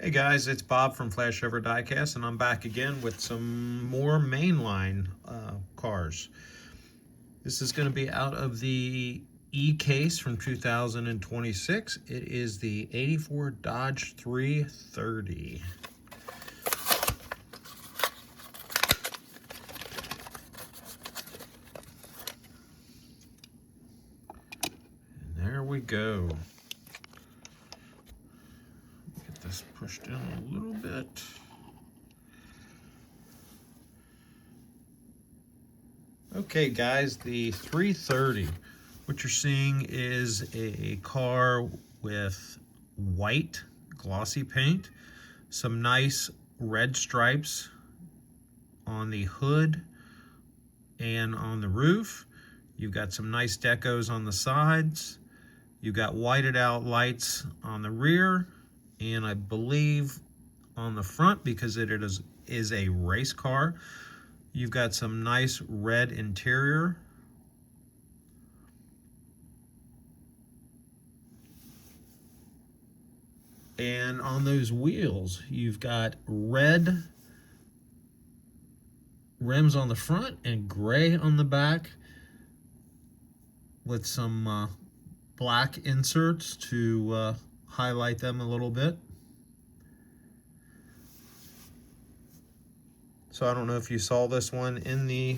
Hey guys, it's Bob from Flashover Diecast, and I'm back again with some more Mainline cars. This is going to be out of the E-Case from 2026. It is the 84 Dodge 330. And there we go. Get this pushed in a little bit. Okay guys, the 330, what you're seeing is a car with white glossy paint, some nice red stripes on the hood and on the roof. You've got some nice decos on the sides. You've got whited out lights on the rear, and I believe on the front, because it is a race car. You've got some nice red interior. And on those wheels, you've got red rims on the front and gray on the back with some black inserts to highlight them a little bit. So I don't know if you saw this one in the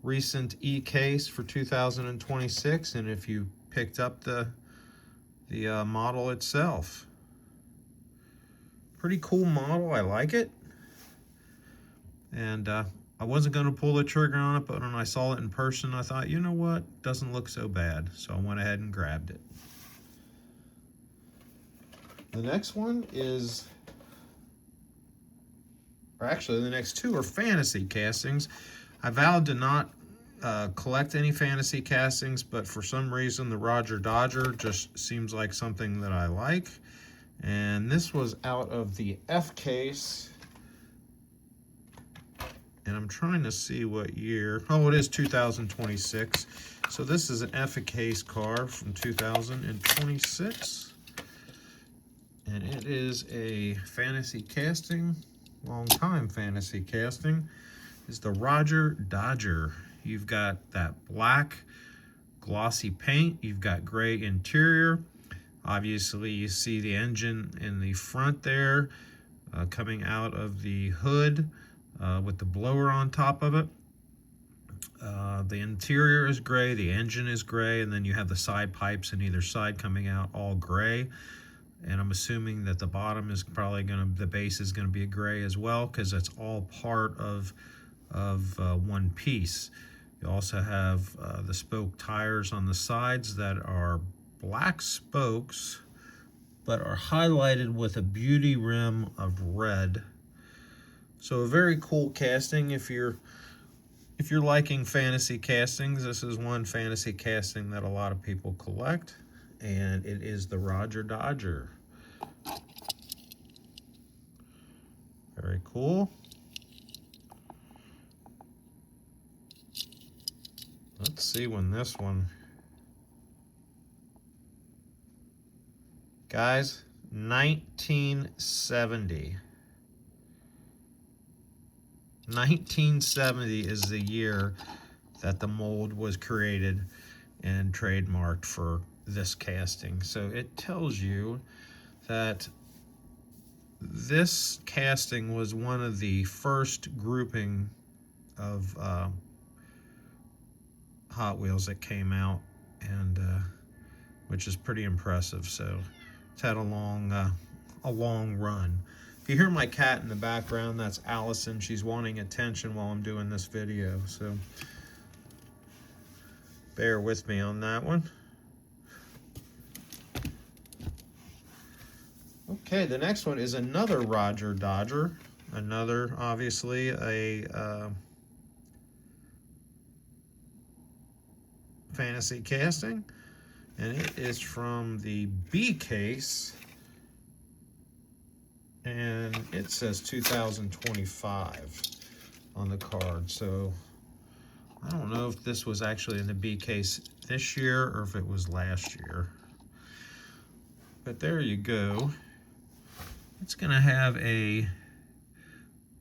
recent E-Case for 2026, and if you picked up the model itself. Pretty cool model, I like it. And I wasn't going to pull the trigger on it, but when I saw it in person, I thought, you know what, doesn't look so bad. So I went ahead and grabbed it. The next one is, or actually the next two are fantasy castings. I vowed to not collect any fantasy castings, but for some reason the Roger Dodger just seems like something that I like. And this was out of the F-Case. And I'm trying to see what year. Oh, it is 2026. So this is an F-Case car from 2026. And it is a fantasy casting. Long time fantasy casting is the Roger Dodger. You've got that black glossy paint, you've got gray interior. Obviously you see the engine in the front there coming out of the hood with the blower on top of it. The interior is gray, the engine is gray, and then you have the side pipes on either side coming out all gray. And I'm assuming that the bottom is probably the base is gonna be a gray as well, because it's all part of one piece. You also have the spoke tires on the sides that are black spokes, but are highlighted with a beauty rim of red. So a very cool casting. If you're liking fantasy castings, this is one fantasy casting that a lot of people collect. And it is the Roger Dodger. Very cool. Let's see when this one. Guys, 1970. 1970 is the year that the mold was created and trademarked for this casting. So it tells you that this casting was one of the first grouping of Hot Wheels that came out, and which is pretty impressive. So it's had a long run. If you hear my cat in the background, that's Allison. She's wanting attention while I'm doing this video, so bear with me on that one. Okay, the next one is another Roger Dodger. Another, obviously, a fantasy casting. And it is from the B-Case. And it says 2025 on the card. So I don't know if this was actually in the B-Case this year or if it was last year. But there you go. It's going to have a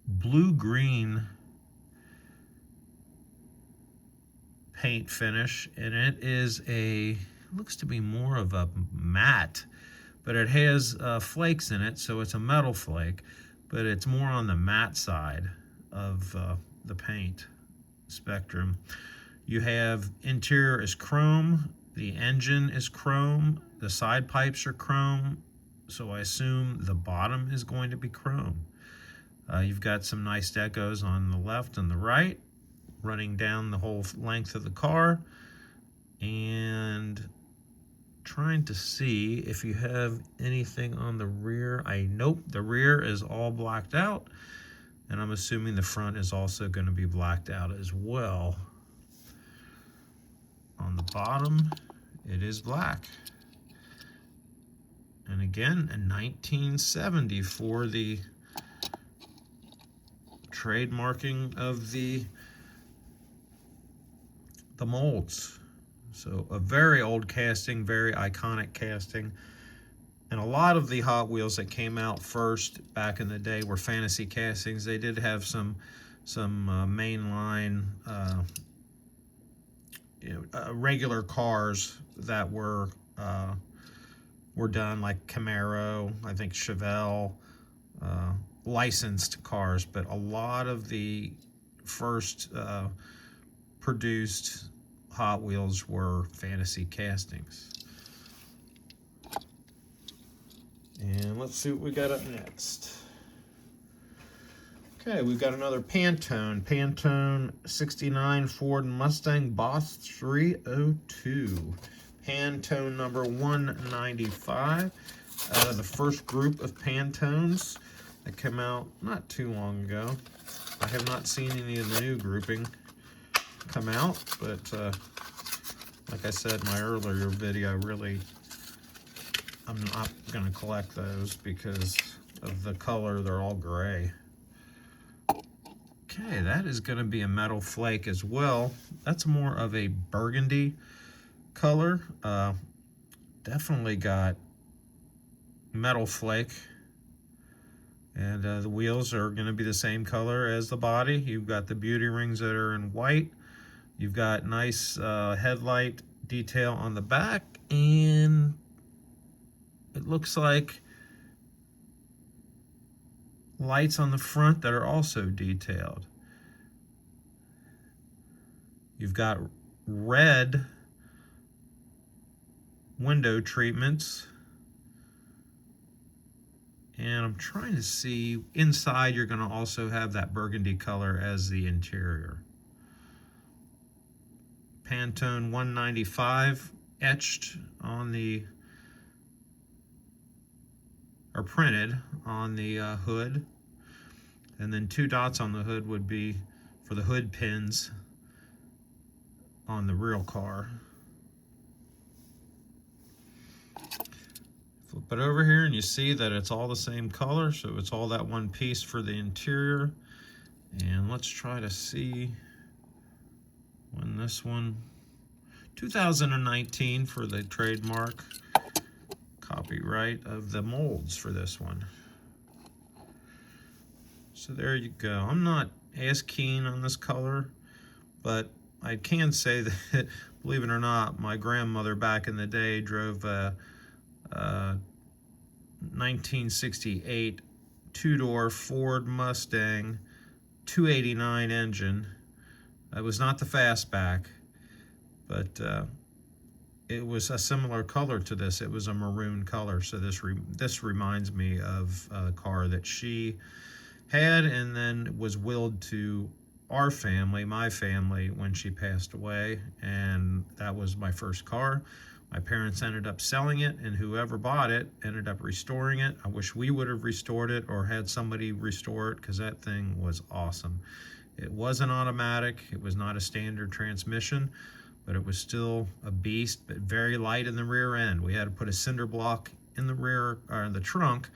blue-green paint finish, and it is looks to be more of a matte, but it has flakes in it, so it's a metal flake, but it's more on the matte side of the paint spectrum. You have interior is chrome, the engine is chrome, the side pipes are chrome, so I assume the bottom is going to be chrome. You've got some nice decos on the left and the right, running down the whole length of the car, and trying to see if you have anything on the rear. Nope, the rear is all blacked out, and I'm assuming the front is also going to be blacked out as well. On the bottom, it is black. And again, a 1970 for the trademarking of the molds. So a very old casting, very iconic casting. And a lot of the Hot Wheels that came out first back in the day were fantasy castings. They did have some mainline regular cars that were done, like Camaro, I think Chevelle, licensed cars, but a lot of the first produced Hot Wheels were fantasy castings. And let's see what we got up next. Okay, we've got another Pantone 69 Ford Mustang Boss 302. Pantone number 195. Out of the first group of Pantones that came out not too long ago. I have not seen any of the new grouping come out, but like I said in my earlier video, I'm not going to collect those because of the color. They're all gray. Okay, that is going to be a metal flake as well. That's more of a burgundy color. Definitely got metal flake. And the wheels are going to be the same color as the body. You've got the beauty rings that are in white. You've got nice headlight detail on the back, and it looks like lights on the front that are also detailed. You've got red window treatments, and I'm trying to see inside. You're going to also have that burgundy color as the interior. Pantone 195 etched on the, or printed on the hood, and then 2 dots on the hood would be for the hood pins on the real car. Flip it over here and you see that it's all the same color, so it's all that one piece for the interior. And let's try to see when this one, 2019 for the trademark copyright of the molds for this one. So there you go. I'm not as keen on this color, but I can say that, believe it or not, my grandmother back in the day drove a 1968 two-door Ford Mustang 289 engine. It was not the fastback, but it was a similar color to this. It was a maroon color, so this reminds me of a car that she had and then was willed to our family, my family, when she passed away, and that was my first car. My parents ended up selling it, and whoever bought it ended up restoring it. I wish we would have restored it or had somebody restore it, because that thing was awesome. It wasn't automatic. It was not a standard transmission, but it was still a beast, but very light in the rear end. We had to put a cinder block in the rear, or in the trunk,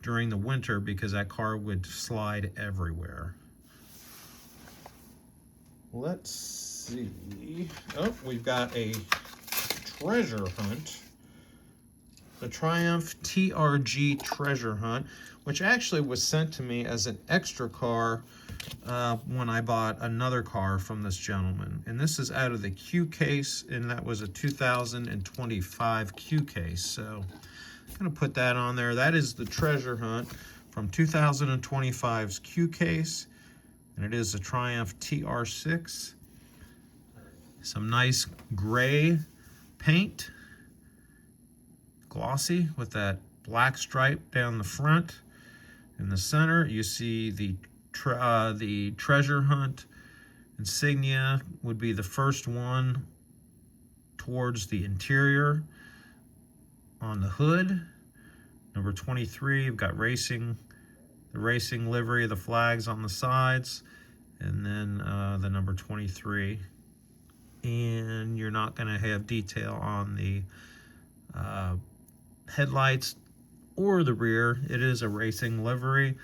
during the winter because that car would slide everywhere. Let's see. Oh, we've got a treasure hunt the Triumph TRG Treasure Hunt, which actually was sent to me as an extra car when I bought another car from this gentleman. And this is out of the Q case, and that was a 2025 Q case. So I'm going to put that on there. That is the Treasure Hunt from 2025's Q case, and it is a Triumph TR6. Some nice gray paint, glossy with that black stripe down the front. In the center, you see the Treasure Hunt insignia would be the first one towards the interior on the hood. Number 23, you've got the racing livery of the flags on the sides, and then the number 23. And you're not going to have detail on the headlights or the rear. It is a racing livery.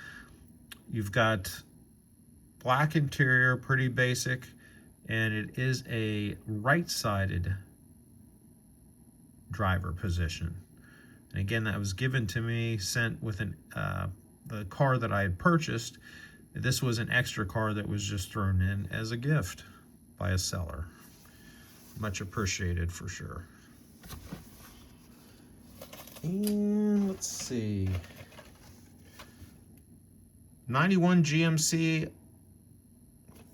You've got black interior, pretty basic, and it is a right-sided driver position. And again, that was given to me, sent with the car that I had purchased. This was an extra car that was just thrown in as a gift by a seller. Much appreciated for sure. And let's see. 91 GMC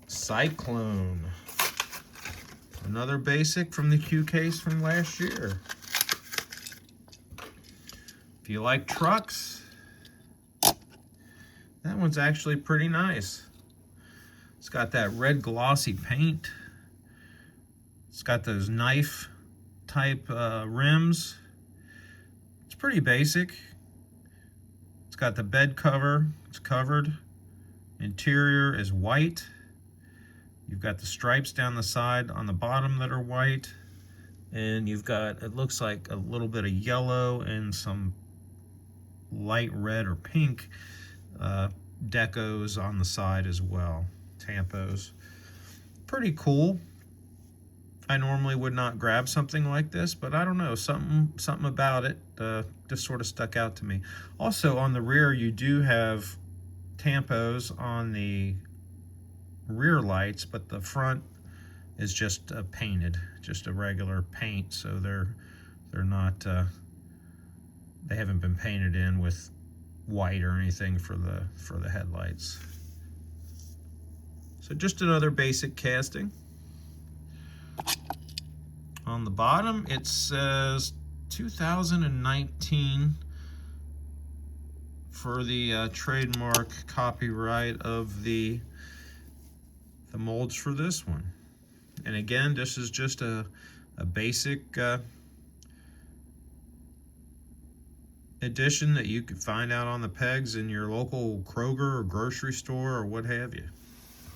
Cyclone. Another basic from the Q case from last year. If you like trucks, that one's actually pretty nice. It's got that red glossy paint. It's got those knife type rims. It's pretty basic. It's got the bed cover. It's covered. Interior is white. You've got the stripes down the side on the bottom that are white. And you've got, it looks like a little bit of yellow and some light red or pink decos on the side as well. Tampos. Pretty cool. I normally would not grab something like this, but I don't know, something about it just sort of stuck out to me. Also on the rear, you do have tampos on the rear lights, but the front is just painted, just a regular paint, so they're not they haven't been painted in with white or anything for the headlights. So just another basic casting. On the bottom, it says 2019 for the trademark copyright of the molds for this one. And again, this is just a basic edition that you could find out on the pegs in your local Kroger or grocery store or what have you.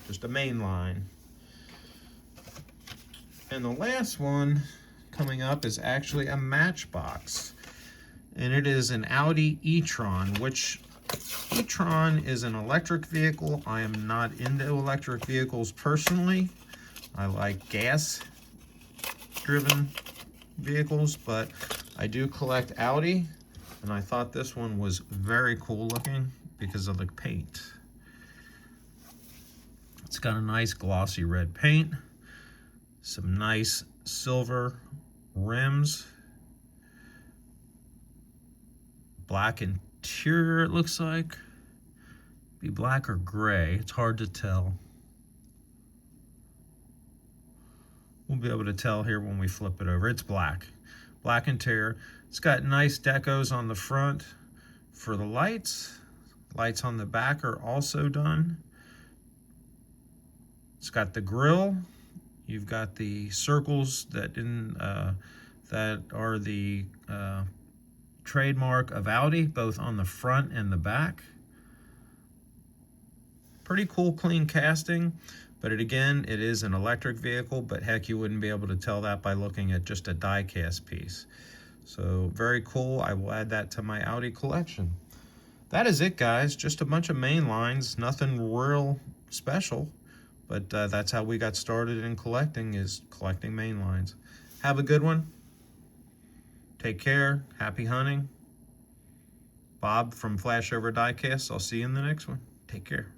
Just a Mainline. And the last one coming up is actually a Matchbox. And it is an Audi e-tron, which e-tron is an electric vehicle. I am not into electric vehicles personally. I like gas-driven vehicles, but I do collect Audi, and I thought this one was very cool looking because of the paint. It's got a nice glossy red paint. Some nice silver rims. Black interior, it looks like. Be black or gray, it's hard to tell. We'll be able to tell here when we flip it over. It's black. Black interior. It's got nice decos on the front for the lights. Lights on the back are also done. It's got the grille. You've got the circles that are the trademark of Audi, both on the front and the back. Pretty cool, clean casting, but it is an electric vehicle, but heck, you wouldn't be able to tell that by looking at just a die cast piece. So very cool. I will add that to my Audi collection. That is it, guys. Just a bunch of Mainlines, nothing real special. But that's how we got started in collecting, is collecting Mainlines. Have a good one. Take care. Happy hunting. Bob from Flashover Diecast. I'll see you in the next one. Take care.